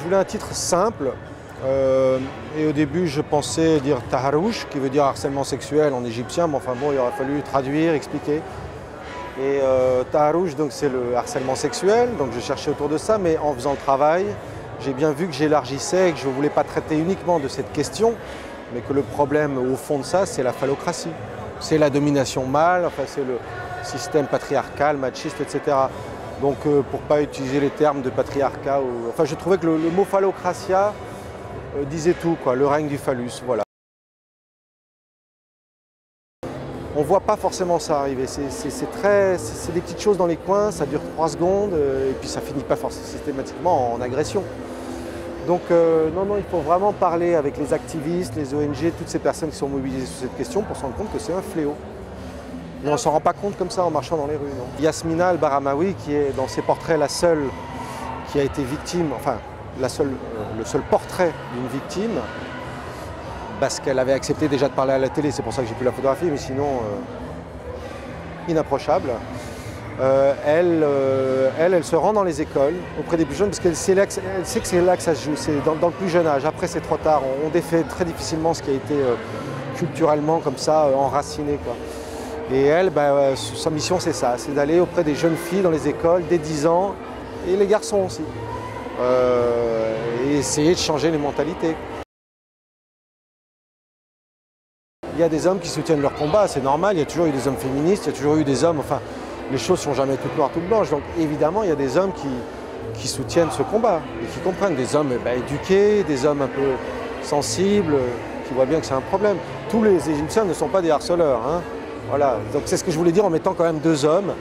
Je voulais un titre simple. Et au début, je pensais dire taharouch, qui veut dire harcèlement sexuel en égyptien, mais enfin bon, il aurait fallu traduire, expliquer. Et taharouch, donc c'est le harcèlement sexuel, donc je cherchais autour de ça, mais en faisant le travail, j'ai bien vu que j'élargissais et que je ne voulais pas traiter uniquement de cette question, mais que le problème au fond de ça, c'est la phallocratie. C'est la domination mâle, enfin, c'est le système patriarcal, machiste, etc. Donc pour ne pas utiliser les termes de patriarcat, enfin je trouvais que le mot phallocratia disait tout, quoi, le règne du phallus, voilà. On ne voit pas forcément ça arriver, c'est des petites choses dans les coins, ça dure 3 secondes et puis ça finit pas forcément systématiquement en agression. Donc non, il faut vraiment parler avec les activistes, les ONG, toutes ces personnes qui sont mobilisées sur cette question pour se rendre compte que c'est un fléau. Mais on ne s'en rend pas compte comme ça en marchant dans les rues, non. Yasmina El-Baramawi, qui est dans ses portraits la seule qui a été victime, enfin le seul portrait d'une victime, parce qu'elle avait accepté déjà de parler à la télé, c'est pour ça que j'ai pu la photographier, mais sinon inapprochable. Elle se rend dans les écoles auprès des plus jeunes parce qu'elle sait que c'est là que ça se joue, c'est dans le plus jeune âge. Après c'est trop tard, on défait très difficilement ce qui a été culturellement comme ça enraciné, quoi. Et elle, sa mission c'est ça, c'est d'aller auprès des jeunes filles dans les écoles dès 10 ans et les garçons aussi. Et essayer de changer les mentalités. Il y a des hommes qui soutiennent leur combat, c'est normal, il y a toujours eu des hommes féministes, il y a toujours eu des hommes, enfin, les choses ne sont jamais toutes noires, toutes blanches, donc évidemment il y a des hommes qui soutiennent ce combat et qui comprennent, des hommes éduqués, des hommes un peu sensibles, qui voient bien que c'est un problème. Tous les Égyptiens ne sont pas des harceleurs, hein. Voilà, donc c'est ce que je voulais dire en mettant quand même 2 hommes.